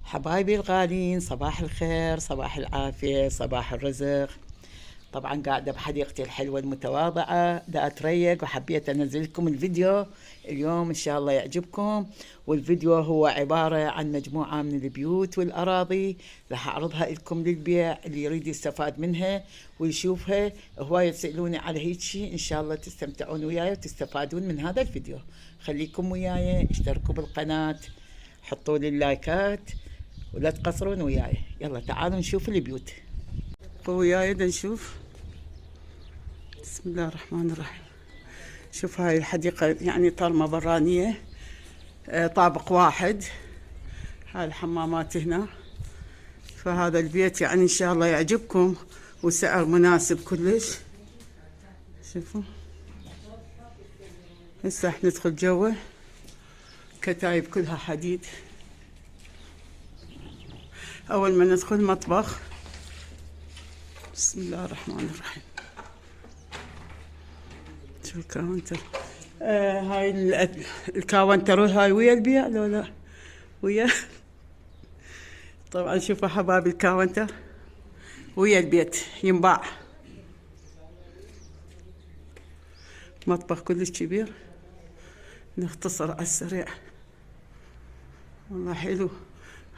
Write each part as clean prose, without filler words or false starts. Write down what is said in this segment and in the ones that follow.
حبايبي الغالين، صباح الخير، صباح العافية، صباح الرزق. طبعا قاعدة بحديقتي الحلوة المتواضعة دا أتريق، وحبيت أنزل لكم الفيديو اليوم إن شاء الله يعجبكم. والفيديو هو عبارة عن مجموعة من البيوت والأراضي راح أعرضها لكم للبيع، اللي يريد يستفاد منها ويشوفها. هواية تسألوني على هيك شيء، إن شاء الله تستمتعون وياي وتستفادون من هذا الفيديو. خليكم وياي، اشتركوا بالقناة، حطوا لي اللايكات ولا تقصرون وياي. يلا تعالوا نشوف البيوت. وياي نشوف. بسم الله الرحمن الرحيم. شوف هاي الحديقة يعني طالمة برانية، طابق واحد. هاي الحمامات هنا. فهذا البيت يعني إن شاء الله يعجبكم وسعر مناسب كلش. شوفوا هسه راح ندخل جوه. كتايب كلها حديد. أول ما ندخل مطبخ. بسم الله الرحمن الرحيم. شو الكاونتر. هاي الكاونتر هاي ويا البيع لو لا ويا. طبعا شوفوا حبايبي الكاونتر ويا البيت ينباع. مطبخ كلش كبير. نختصر على السريع. والله حلو.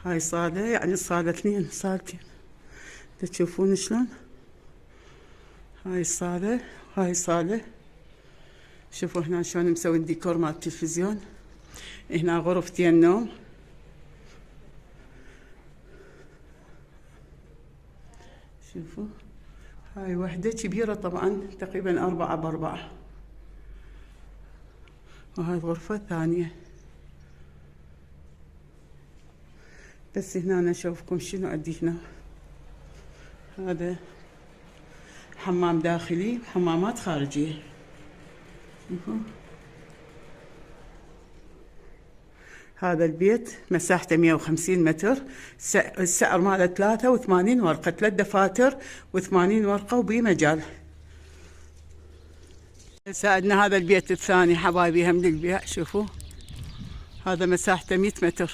هاي صالة، يعني الصالة اثنين صالتين. تشوفون شلون. هاي الصالة وهاي صالة. شوفوا هنا شلون مسوي الديكور مال التلفزيون. هنا غرفتين نوم. شوفوا هاي وحدة كبيرة طبعا، تقريبا 4x4. وهاي الغرفة الثانية. بس هنا اشوفكم شنو عندي هنا. هذا حمام داخلي وحمامات خارجية. هذا البيت مساحته 150 متر. السعر ماله 83 ورقة، 3 دفاتر و80 ورقة وبمجال. ساعدنا هذا البيت الثاني حبايبي هم للبيع. شوفوا هذا مساحته 100 متر.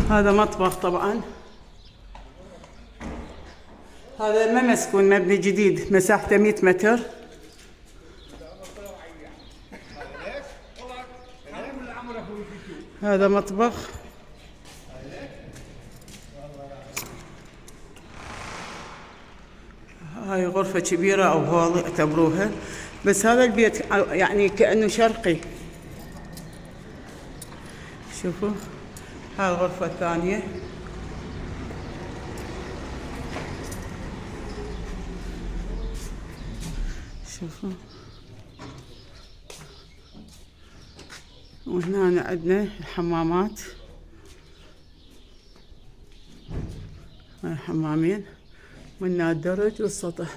هذا مطبخ طبعا. هذا ما مسكون، مبني جديد، مساحته 100 متر. هذا مطبخ. هاي غرفة كبيرة أو هول اعتبروها. بس هذا البيت يعني كأنه شرقي. شوفوا هاي الغرفة الثانية. شوفوا. وهنا عندنا الحمامات. هاي حمامين، وهنا الدرج والسطح.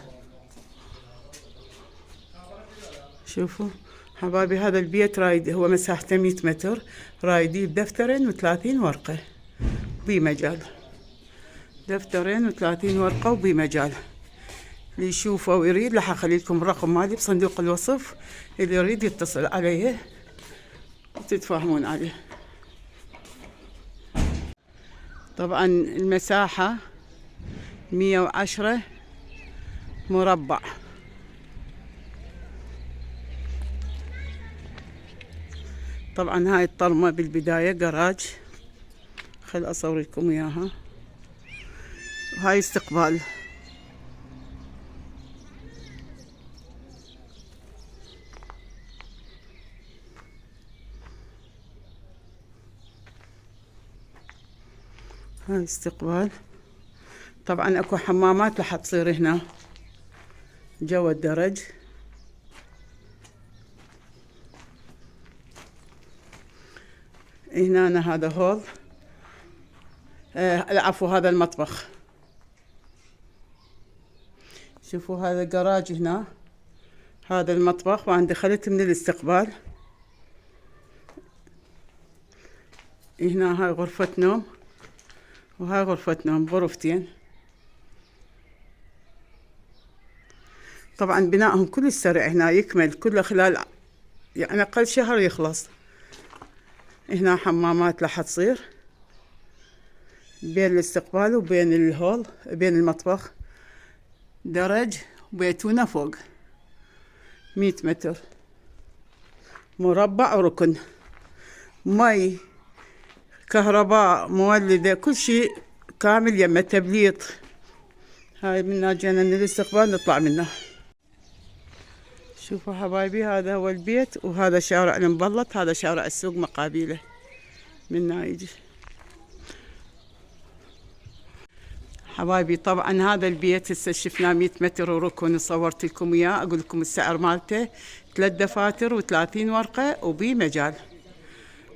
شوفوا حبايبي هذا البيت رايد، هو مساحته 100 متر، رايدي بدفترين و30 ورقة بمجال. دفترين و30 ورقة وبمجال. اللي يشوفه ويريد راح اخلي لكم الرقم مالي بصندوق الوصف، اللي يريد يتصل عليه وتتفاهمون عليه. طبعا المساحة 110 مربع. طبعا هاي الطرمة بالبداية جراج، خل اصور لكم اياها. وهاي استقبال. هاي استقبال. طبعا اكو حمامات راح تصير هنا جوا الدرج. هنا هذا هول. العفو هذا المطبخ. شوفوا هذا الجراج هنا، هذا المطبخ، وأنا دخلت من الاستقبال. هنا هاي غرفة نوم، وهاي غرفة نوم، غرفتين. طبعا بنائهم كل سريع هنا، يكمل كله خلال يعني أقل شهر يخلص. هنا حمامات راح تصير بين الاستقبال وبين الهول، بين المطبخ درج، وبيتونة فوق 100 متر مربع وركن، مي، كهرباء، مولدة، كل شيء كامل، يمه تبليط. هاي منا جينا من الاستقبال نطلع منه. شوفوا حبايبي، هذا هو البيت، وهذا شارع المبلط، هذا شارع السوق مقابيله منا يجي. حبايبي طبعا هذا البيت هسه شفناه 100 متر وركن، صورت لكم اياه، اقول لكم السعر مالته 3 دفاتر و30 ورقه وبمجال.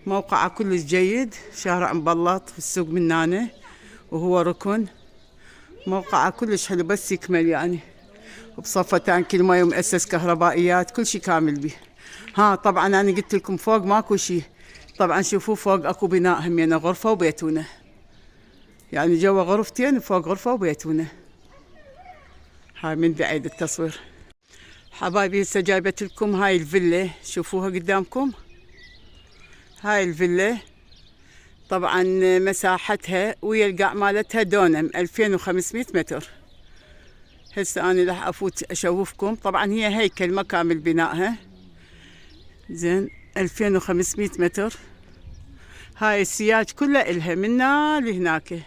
موقعه كلش جيد، شارع مبلط في السوق منانه، وهو ركن. موقعه كلش حلو، بس يكمل يعني، وبصفة تانك المي ومؤسس كهربائيات، كل شيء كامل به. ها طبعا انا قلت لكم فوق ماكو شيء. طبعا شوفوا فوق اكو بناء همينه، غرفه وبيتونه، يعني جوا غرفتين وفوق غرفه وبيتونه. هاي من بعيد التصوير. حبايبي هسه جايبت لكم هاي الفيلا، شوفوها قدامكم. هاي الفيلا طبعا مساحتها ويا القاع مالتها دونم 2500 متر. هسه انا راح افوت اشوفكم. طبعا هي هيكل ما كامل بنائها، زين 2500 متر. هاي السياج كلها الها منا لهناك،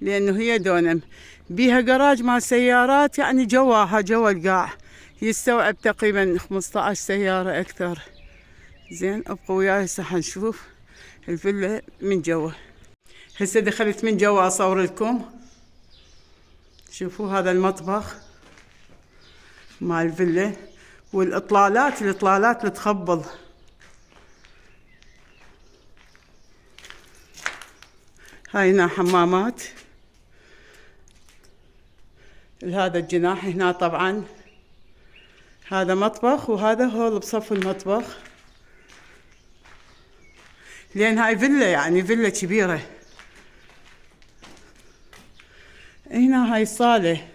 لانه هي دونم. بيها جراج مال سيارات، يعني جواها جوا القاع يستوعب تقريبا 15 سيارة اكثر. زين ابقوا وياي هسه حنشوف الفيلا من جوا. هسه دخلت من جوا اصور لكم. شوفوا هذا المطبخ مال الفيلا، والاطلالات اللي تخبل. هاي هنا حمامات، هذا الجناح هنا طبعا هذا مطبخ، وهذا هول بصف المطبخ، لان هاي فيلا يعني فيلا كبيرة. هنا هاي الصالة،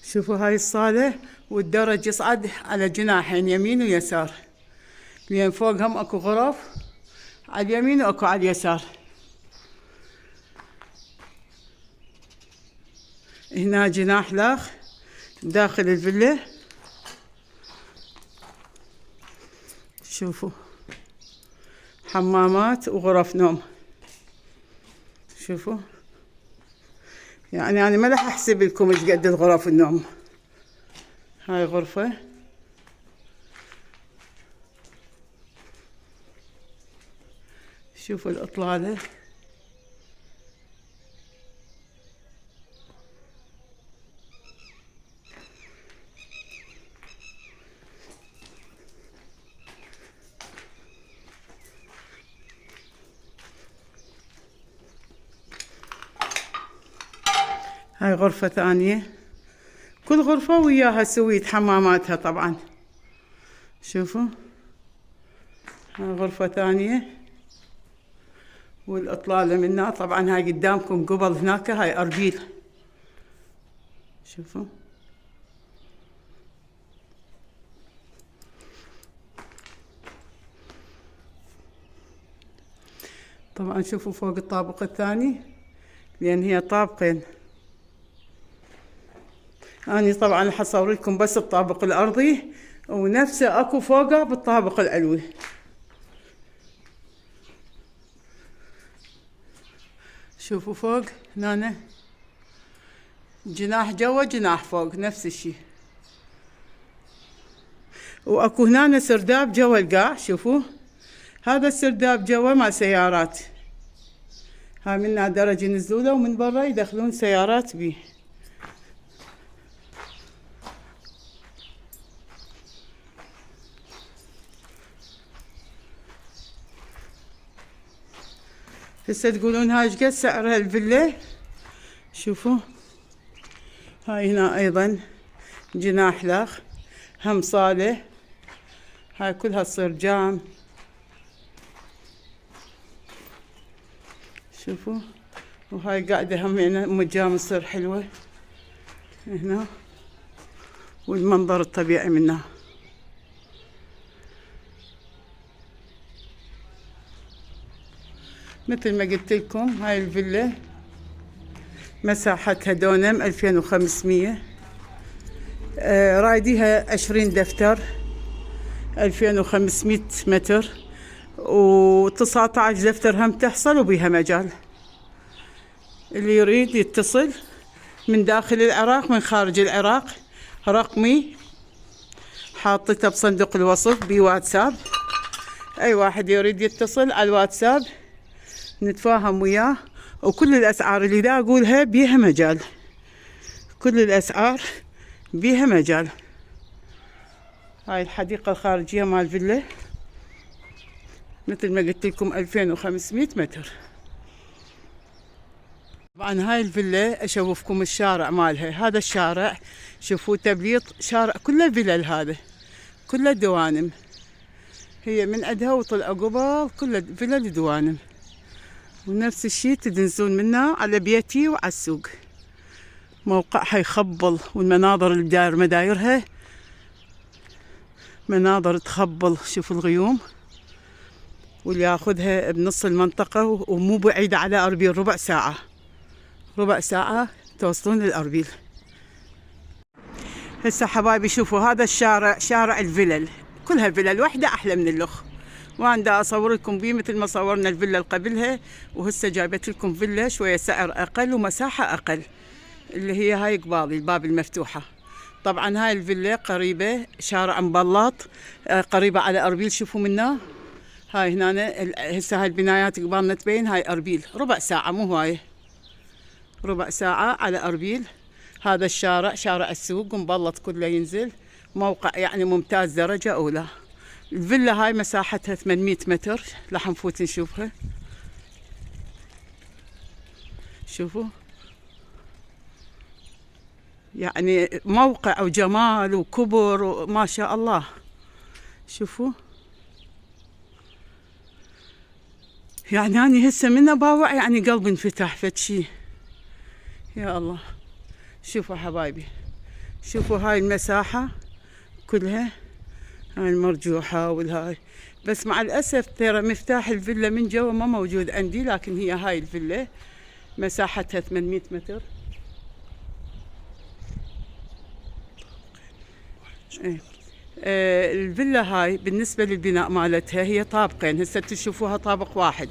شوفوا هاي الصالة، والدرج يصعد على جناحين يمين ويسار، لان فوقهم اكو غرف على اليمين واكو على اليسار. هنا جناح لاخ داخل الفيلا، شوفوا حمامات وغرف نوم. شوفوا يعني انا ما راح احسب لكم ايش قد الغرف النوم. هاي غرفة، شوفوا الاطلالة. هاي غرفة ثانية، كل غرفة وياها سويت حماماتها طبعا. شوفوا هاي غرفة ثانية، والإطلالة منها طبعا. هاي قدامكم قبل هناك هاي أرجيل، شوفوا. طبعا شوفوا فوق الطابق الثاني، لأن هي طابقين. أنا طبعا حصور لكم بس الطابق الأرضي، ونفسه أكو فوقه بالطابق العلوي. شوفوا فوق هنا جناح جوا جناح فوق، نفس الشي. واكو هنا سرداب جوا القاع، شوفوا هذا السرداب جوا مال سيارات. هاي منا درج ينزلونه، ومن برا يدخلون سيارات بيه. هسه تقولون هاي ايش قد سعر هالفيلا؟ شوفوا هاي هنا ايضا جناح لخ، هم صالة، هاي كلها تصير جام. شوفوا، وهاي قاعدة هم هنا جام تصير حلوة هنا، والمنظر الطبيعي منها. مثل ما قلت لكم هاي الفيلا مساحتها دونم 2500، رايديها 20 دفتر 2500 متر، و19 دفتر هم تحصل وبيها مجال. اللي يريد يتصل من داخل العراق من خارج العراق، رقمي حاطته بصندوق الوصف بواتساب. اي واحد يريد يتصل على الواتساب نتفاهم وياه، وكل الاسعار اللي دا اقولها بيها مجال، كل الاسعار بيها مجال. هاي الحديقة الخارجية مال الفيلا مثل ما قلت لكم 2500 متر. طبعا هاي الفيلا اشوفكم الشارع مالها، هذا الشارع شوفوا تبليط شارع كله فيلل، هذا كله دوانم، هي من عندها وطلع قبل كله فيلل دوانم، ونفس الشي تدنسون منها على بيتي وعلى السوق. موقعها يخبل، والمناظر اللي داير مدايرها مناظر تخبل. شوفوا الغيوم، واللي ياخذها بنص المنطقة ومو بعيدة على أربيل، ربع ساعة توصلون للأربيل. هسه حبايبي شوفوا هذا الشارع شارع الفلل، كلها فلل، واحدة أحلى من الأخ، وأنا دا أصور لكم بيه مثل ما صورنا الفيلا اللي قبلها، وهسه جايبت لكم فيلا شوية سعر أقل ومساحة أقل، اللي هي هاي قبالي الباب المفتوحة. طبعا هاي الفيلا قريبة شارع مبلط، قريبة على أربيل. شوفوا منها هاي هنا هسه هاي البنايات قبالنا تبين، هاي أربيل ربع ساعة، مو هاي ربع ساعة على أربيل. هذا الشارع شارع السوق مبلط كله ينزل، موقع يعني ممتاز درجة أولى. الفيلا هاي مساحتها 800 متر، راح نفوت نشوفها. شوفوا يعني موقع وجمال وكبر وما شاء الله. شوفوا يعني أنا هسه من باوع يعني قلبي انفتح فد شي، يا الله. شوفوا حبايبي، شوفوا هاي المساحة كلها، هاي المرجوحة والهاي، بس مع الأسف ترى مفتاح الفيلا من جوا ما موجود عندي، لكن هي هاي الفيلا مساحتها 800 متر. الفيلا هاي بالنسبة للبناء مالتها هي طابقين، هسه تشوفوها طابق واحد،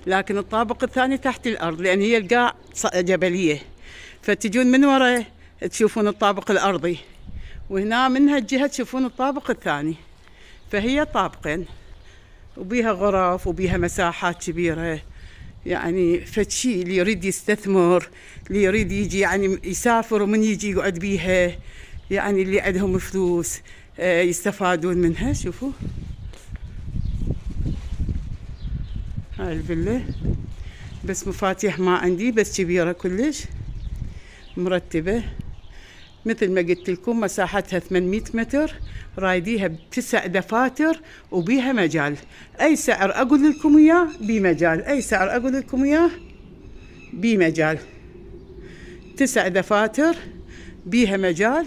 لكن الطابق الثاني تحت الأرض، لأن هي القاع جبلية، فتجون من وراء تشوفون الطابق الأرضي، وهنا من هالجهة تشوفون الطابق الثاني، فهي طابقين وبيها غرف وبيها مساحات كبيرة. يعني فشي اللي يريد يستثمر، اللي يريد يجي يعني يسافر ومن يجي يقعد بيها، يعني اللي عندهم فلوس يستفادون منها. شوفوا هاي الفيلا، بس مفاتيح ما عندي، بس كبيرة كلش مرتبة. مثل ما قلت لكم مساحتها 800 متر، رايديها ب9 دفاتر وبيها مجال. أي سعر أقول لكم إياه بمجال، أي سعر أقول لكم إياه بمجال. 9 دفاتر بيها مجال،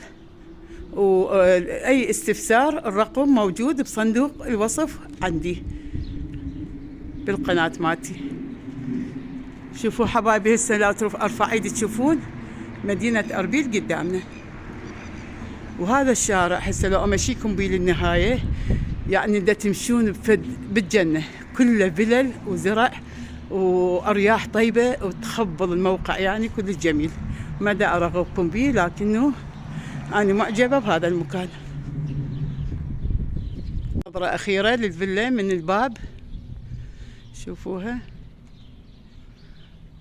وأي استفسار الرقم موجود بصندوق الوصف عندي بالقناة مالتي. شوفوا حبايبي هسه لا ارفع ايدي تشوفون مدينة أربيل قدامنا، وهذا الشارع هسه لو امشيكم بيه للنهاية يعني دا تمشون بالجنة، كله فلل وزرع وأرياح طيبة وتخبل الموقع، يعني كل جميل. ما دا أرغبكم بيه، لكنه أنا معجبة بهذا المكان. نظرة أخيرة للفيلا من الباب، شوفوها،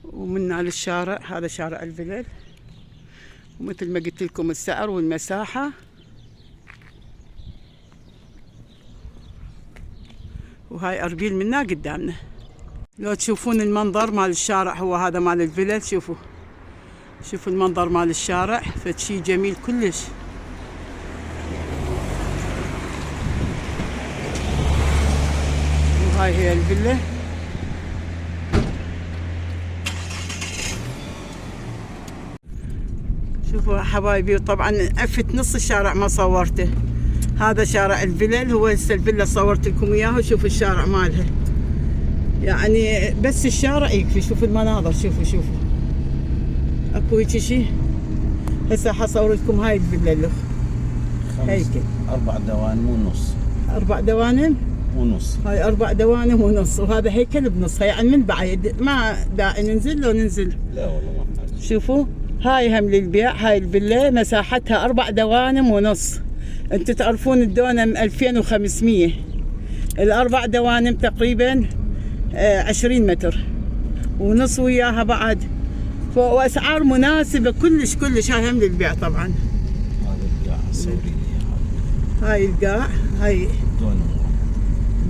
ومن على الشارع، هذا شارع الفلل، ومثل ما قلت لكم السعر والمساحة. وهاي أربيل منا قدامنا. لو تشوفون المنظر مال الشارع، هو هذا مال الفلل. شوفوا المنظر مال الشارع، فشي جميل كلش. وهاي هي الفيلا. شوفوا حبايبي، طبعا عفت نص الشارع ما صورته. هذا شارع الفلل، هو هسه الفيلا صورت لكم اياه. وشوفوا الشارع مالها، يعني بس الشارع يكفي. شوفوا المناظر، شوفوا اكو هيك شيء. هسه حصور لكم هاي الفيلا له هيك 4 دوانم ونص. 4 دوانم ونص. هاي 4 دوانم ونص. وهذا هيكل بنصها، يعني من بعيد ما داعي ننزل. لو ننزل لا والله ما نحتاج. شوفوا هاي هم للبيع. هاي الفيلا مساحتها 4 دوانم ونص. انتم تعرفون الدونم 2500، ال4 دوانم تقريبا 20 متر ونص وياها بعد. واسعار مناسبه كلش. هاي هم للبيع طبعا. هذا القاع صوري لي. هاي القاع، هاي دونم.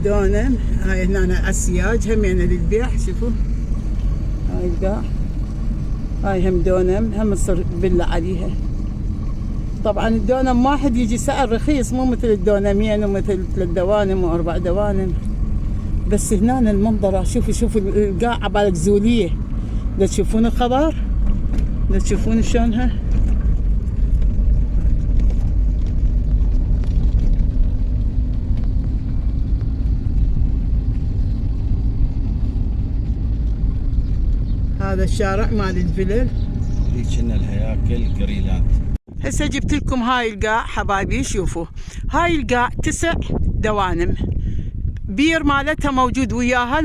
دونم. هاي هنا على السياج همين للبيع. شوفوا هاي القاع، هاي هم دونم، هم تصير فيلا عليها. طبعا الدونم واحد يجي سعر رخيص، مو مثل الدونمين ومثل 3 دوانم و4 دوانم. بس هنا المنظر، شوفوا القاع عبالك زوليه. لا تشوفون الخضار، لا تشوفون شلونها. هذا الشارع مال الفلل. هيك ان الهياكل قريلات. هسه جبت لكم هاي القاع حبايبي. شوفوا هاي القاع 9 دوانم. بير مالتها موجود وياها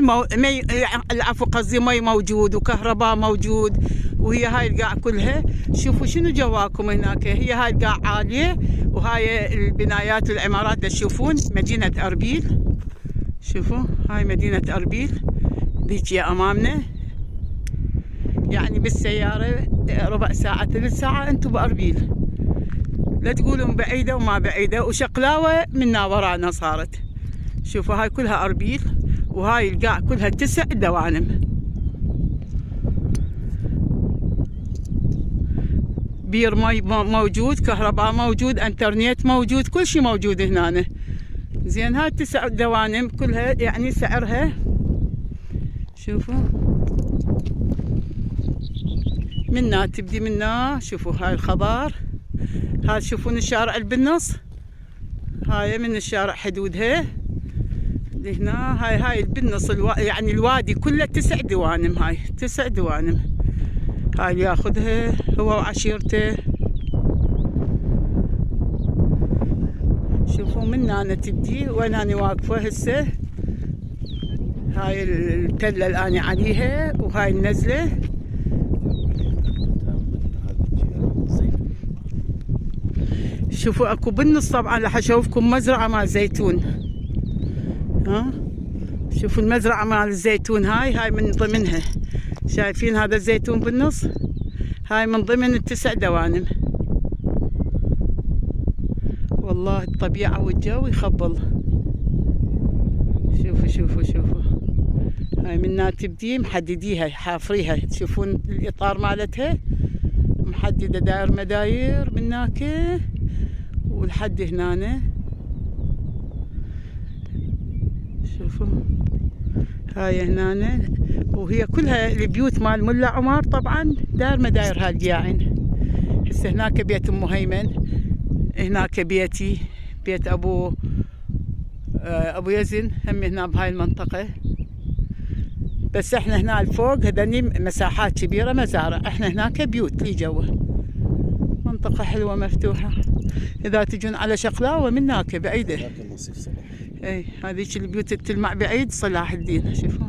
العفو قصدي مي موجود وكهرباء موجود، وهي هاي القاع كلها. شوفوا شنو جواكم هناك. هي هاي القاع عالية، وهاي البنايات والعمارات تشوفون مدينة أربيل. شوفوا هاي مدينة أربيل ذيك يا أمامنا، يعني بالسيارة ربع ساعة 3 ساعة انتم بأربيل. لا تقولون بعيدة وما بعيدة. وشقلاوة منا ورانا صارت. شوفوا هاي كلها أربيل، وهاي القاع كلها 9 دوانم. بير مي موجود، كهرباء موجود، انترنت موجود، كل شيء موجود هنا. زين هاي 9 دوانم كلها يعني سعرها. شوفوا منا تبدي منا. شوفوا هاي الخضار. هاي تشوفون الشارع اللي بالنص، هاي من الشارع حدودها هنا. هاي بالنص يعني الوادي كله 9 دوانم. هاي 9 دوانم. هاي اللي ياخذها هو وعشيرته. شوفوا من هنا تبدي وين انا واقفه هسه. هاي التله اللي انا عليها، وهاي النزله. شوفوا اكو بالنص طبعا راح اشوفكم مزرعه مال زيتون. ها شوفوا المزرعه مال الزيتون. هاي من ضمنها. شايفين هذا الزيتون بالنص؟ هاي من ضمن ال9 دوانم. والله الطبيعه والجو يخبل. شوفوا هاي منها تبدي محدديها، حافريها. تشوفون الاطار مالتها محدده، داير مداير من هناك ولحد هنا. شوفوا هاي هنا، وهي كلها البيوت مال ملا عمر طبعا داير مداير هالقياعين. هسه هناك بيت ام هيمن، هناك بيتي، بيت ابو يزن هم هنا بهاي المنطقه. بس احنا هنا الفوق هذني مساحات كبيره مزارع، احنا هناك بيوت لي جوا. منطقه حلوه مفتوحه. اذا تجون على شقلاوه من هناك بعيده. اي هذيك البيوت تلمع بعيد صلاح الدين. شوفوا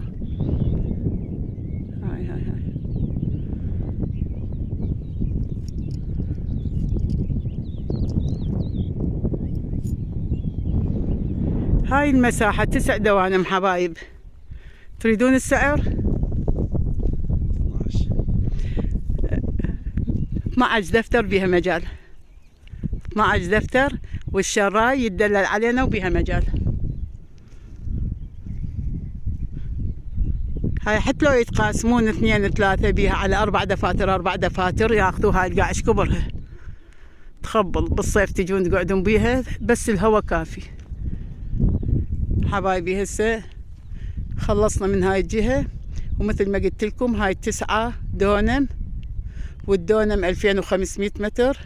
هاي المساحة 9 دوانم حبايب. تريدون السعر؟ 12 دفتر بها مجال. 12 دفتر والشراي يتدلل علينا وبها مجال. هاي حتى لو يتقاسمون 2 3 بيها على 4 دفاتر 4 دفاتر ياخذوا هاي القاع ايش كبرها تخبل. بالصيف تجون تقعدون بيها بس الهواء كافي. حبايبي هسه خلصنا من هاي الجهة، ومثل ما قلت لكم هاي 9 دونم، والدونم 2500 متر.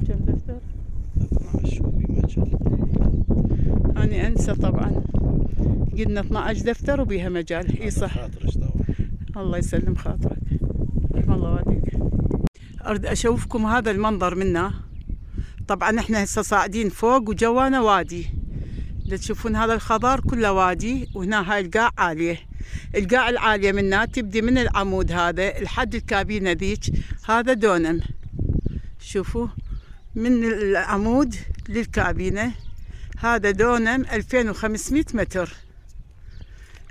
كم دفتر؟ 12 وبمجال. أنا أنسى طبعا، قلنا 12 دفتر وبيها مجال. اي صح، خاطرش طبعا. الله يسلم خاطرك، رحم الله والديك. أريد أشوفكم هذا المنظر منا. طبعا احنا هسه صاعدين فوق وجوانا وادي، تشوفون هذا الخضار كله وادي، وهنا هاي القاع عالية. القاع العالية منا تبدي من العمود هذا لحد الكابينة ذيك، هذا دونم. شوفوا من العمود للكابينة هذا دونم 2500 متر.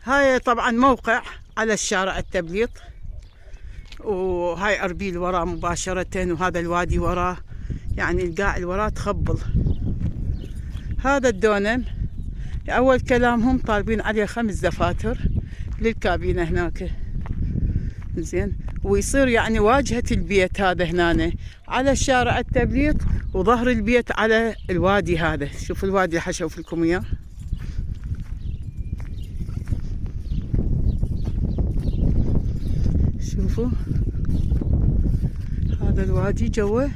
هاي طبعا موقع على الشارع التبليط، وهاي أربيل وراه مباشرة، وهذا الوادي وراه، يعني القاع اللي وراه تخبل. هذا الدونم أول كلامهم طالبين عليه 5 دفاتر للكابينة هناك، زين، ويصير يعني واجهة البيت هذا هنا على الشارع التبليط، وظهر البيت على الوادي هذا. شوفوا الوادي اللي حشوف لكم إياه. شوفوا هذا الوادي جوه،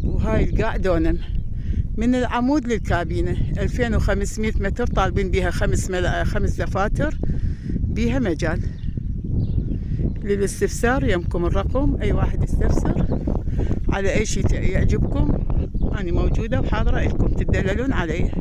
وهاي القاع دونم من العمود للكابينة 2500 متر. طالبين بيها 5 دفاتر بيها مجال. للاستفسار يمكم الرقم، أي واحد يستفسر على أي شيء يعجبكم أنا موجودة وحاضرة لكم، تدللون علي.